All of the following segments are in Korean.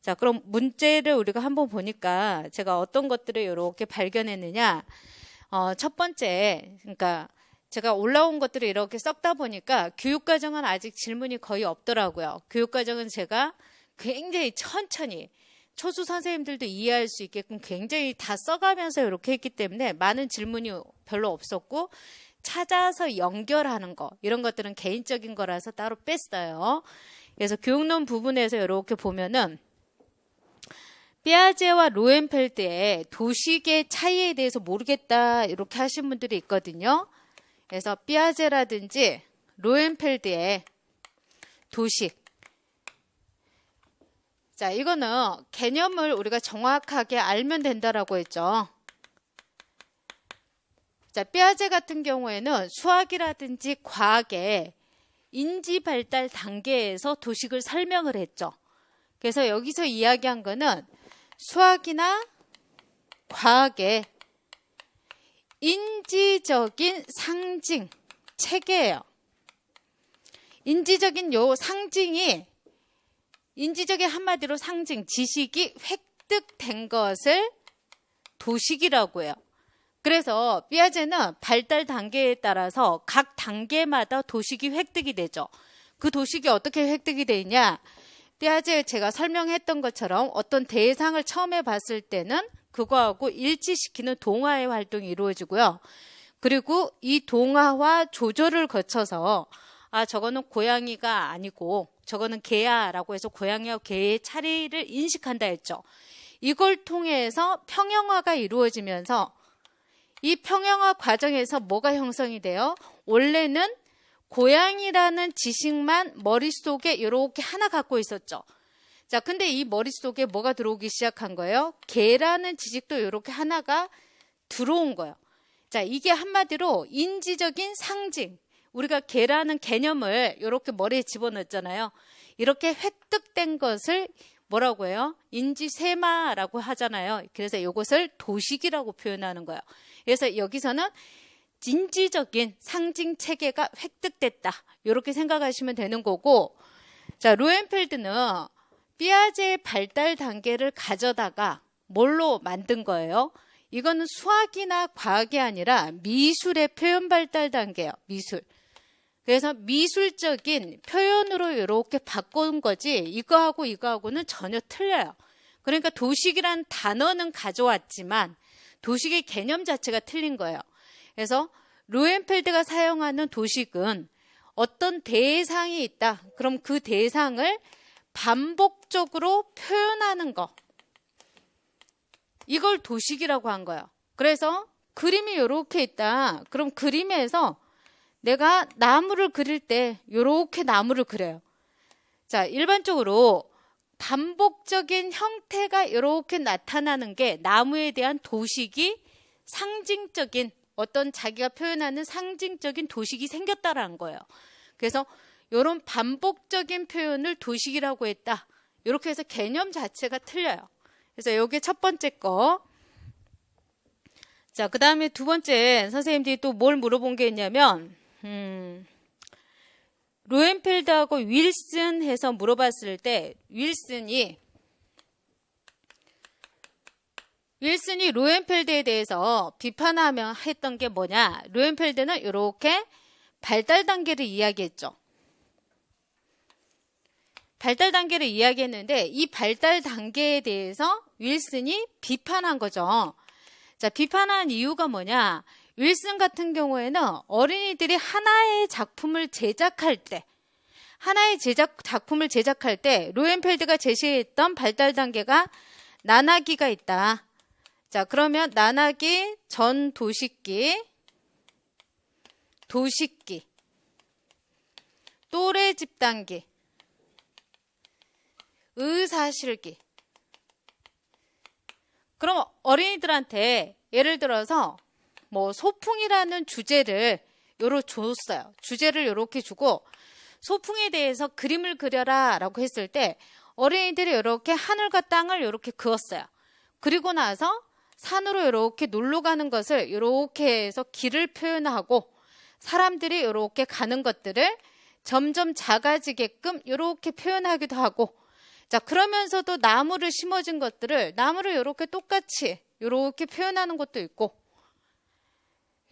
자, 그럼 문제를 우리가 한번 보니까 제가 어떤 것들을 이렇게 발견했느냐. 첫 번째, 그러니까 제가 올라온 것들을 이렇게 썩다 보니까 교육과정은 아직 질문이 거의 없더라고요. 교육과정은 제가 굉장히 천천히 초수 선생님들도 이해할 수 있게끔 굉장히 다 써가면서 이렇게 했기 때문에 많은 질문이 별로 없었고, 찾아서 연결하는 거, 이런 것들은 개인적인 거라서 따로 뺐어요. 그래서 교육론 부분에서 이렇게 보면은 피아제와 로엔펠드의 도식의 차이에 대해서 모르겠다 이렇게 하신 분들이 있거든요. 그래서 피아제라든지 로엔펠드의 도식, 자, 이거는 개념을 우리가 정확하게 알면 된다라고 했죠. 자, 피아제 같은 경우에는 수학이라든지 과학의 인지 발달 단계에서 도식을 설명을 했죠. 그래서 여기서 이야기한 거는 수학이나 과학의 인지적인 상징 체계예요. 인지적인 요 상징이, 인지적인 한마디로 상징, 지식이 획득된 것을 도식이라고 해요. 그래서 피아제는 발달 단계에 따라서 각 단계마다 도식이 획득이 되죠. 그 도식이 어떻게 획득이 되냐? 피아제 제가 설명했던 것처럼 어떤 대상을 처음에 봤을 때는 그거하고 일치시키는 동화의 활동이 이루어지고요. 그리고 이 동화와 조절을 거쳐서 저거는 고양이가 아니고 저거는 개야 라고 해서 고양이와 개의 차이를 인식한다 했죠. 이걸 통해서 평형화가 이루어지면서 이 평형화 과정에서 뭐가 형성이 돼요? 원래는 고양이라는 지식만 머릿속에 이렇게 하나 갖고 있었죠. 자, 근데 이 머릿속에 뭐가 들어오기 시작한 거예요? 개라는 지식도 이렇게 하나가 들어온 거예요. 자, 이게 한마디로 인지적인 상징. 우리가 개라는 개념을 이렇게 머리에 집어넣었잖아요. 이렇게 획득된 것을 뭐라고 해요? 인지세마라고 하잖아요. 그래서 이것을 도식이라고 표현하는 거예요. 그래서 여기서는 인지적인 상징 체계가 획득됐다. 이렇게 생각하시면 되는 거고, 자, 로엔펠드는 피아제의 발달 단계를 가져다가 뭘로 만든 거예요? 이거는 수학이나 과학이 아니라 미술의 표현 발달 단계예요. 미술. 그래서 미술적인 표현으로 이렇게 바꾼 거지 이거하고는 전혀 틀려요. 그러니까 도식이란 단어는 가져왔지만 도식의 개념 자체가 틀린 거예요. 그래서 로엔펠드가 사용하는 도식은 어떤 대상이 있다. 그럼 그 대상을 반복적으로 표현하는 거. 이걸 도식이라고 한 거예요. 그래서 그림이 이렇게 있다. 그럼 그림에서 내가 나무를 그릴 때 이렇게 나무를 그려요. 자, 일반적으로 반복적인 형태가 이렇게 나타나는 게 나무에 대한 도식이 상징적인 어떤 자기가 표현하는 상징적인 도식이 생겼다라는 거예요. 그래서 이런 반복적인 표현을 도식이라고 했다. 이렇게 해서 개념 자체가 틀려요. 그래서 이게 첫 번째 거. 자, 그 다음에 두 번째 선생님들이 또 뭘 물어본 게 있냐면 로엔펠드하고 윌슨 해서 물어봤을 때 윌슨이 로엔펠드에 대해서 비판하며 했던 게 뭐냐. 로엔펠드는 이렇게 발달 단계를 이야기했죠. 발달 단계를 이야기했는데 이 발달 단계에 대해서 윌슨이 비판한 거죠. 자, 비판한 이유가 뭐냐. 윌슨 같은 경우에는 어린이들이 하나의 작품을 제작할 때 로엔펠드가 제시했던 발달 단계가 나나기가 있다. 자, 그러면 나나기, 전 도식기, 또래 집단기, 의사실기. 그럼 어린이들한테 예를 들어서 뭐 소풍이라는 주제를 줬어요. 주제를 이렇게 주고 소풍에 대해서 그림을 그려라 라고 했을 때 어린이들이 이렇게 하늘과 땅을 이렇게 그었어요. 그리고 나서 산으로 이렇게 놀러 가는 것을 이렇게 해서 길을 표현하고 사람들이 이렇게 가는 것들을 점점 작아지게끔 이렇게 표현하기도 하고, 자, 그러면서도 나무를 심어진 것들을 나무를 이렇게 똑같이 이렇게 표현하는 것도 있고,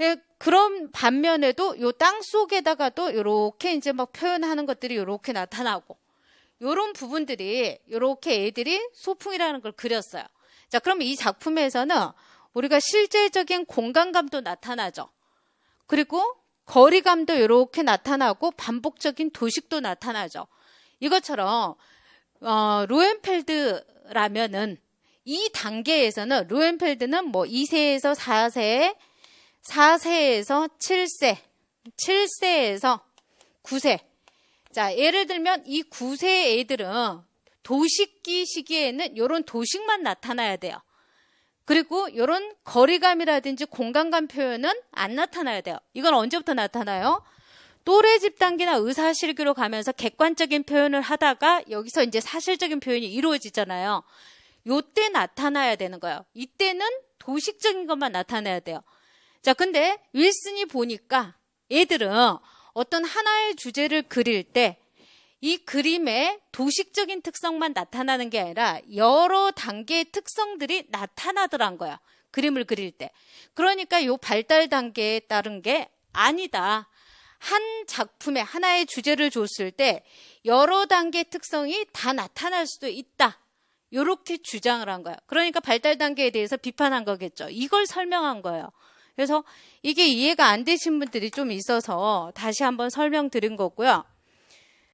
예, 그런 반면에도 요 땅 속에다가도 이렇게 이제 막 표현하는 것들이 이렇게 나타나고, 요런 부분들이 이렇게 애들이 소풍이라는 걸 그렸어요. 자, 그럼 이 작품에서는 우리가 실제적인 공간감도 나타나죠. 그리고 거리감도 이렇게 나타나고 반복적인 도식도 나타나죠. 이것처럼 로엔펠드라면은 이 단계에서는 로엔펠드는 뭐 2세에서 4세, 4세에서 7세, 7세에서 9세. 자, 예를 들면 이 9세 애들은 도식기 시기에는 이런 도식만 나타나야 돼요. 그리고 이런 거리감이라든지 공간감 표현은 안 나타나야 돼요. 이건 언제부터 나타나요? 또래 집단계나 의사실기로 가면서 객관적인 표현을 하다가 여기서 이제 사실적인 표현이 이루어지잖아요. 요때 나타나야 되는 거예요. 이때는 도식적인 것만 나타내야 돼요. 자, 근데 윌슨이 보니까 얘들은 어떤 하나의 주제를 그릴 때 이 그림의 도식적인 특성만 나타나는 게 아니라 여러 단계의 특성들이 나타나더란 거야. 그림을 그릴 때. 그러니까 이 발달 단계에 따른 게 아니다. 한 작품에 하나의 주제를 줬을 때 여러 단계의 특성이 다 나타날 수도 있다. 이렇게 주장을 한 거야. 그러니까 발달 단계에 대해서 비판한 거겠죠. 이걸 설명한 거예요. 그래서 이게 이해가 안 되신 분들이 좀 있어서 다시 한번 설명드린 거고요.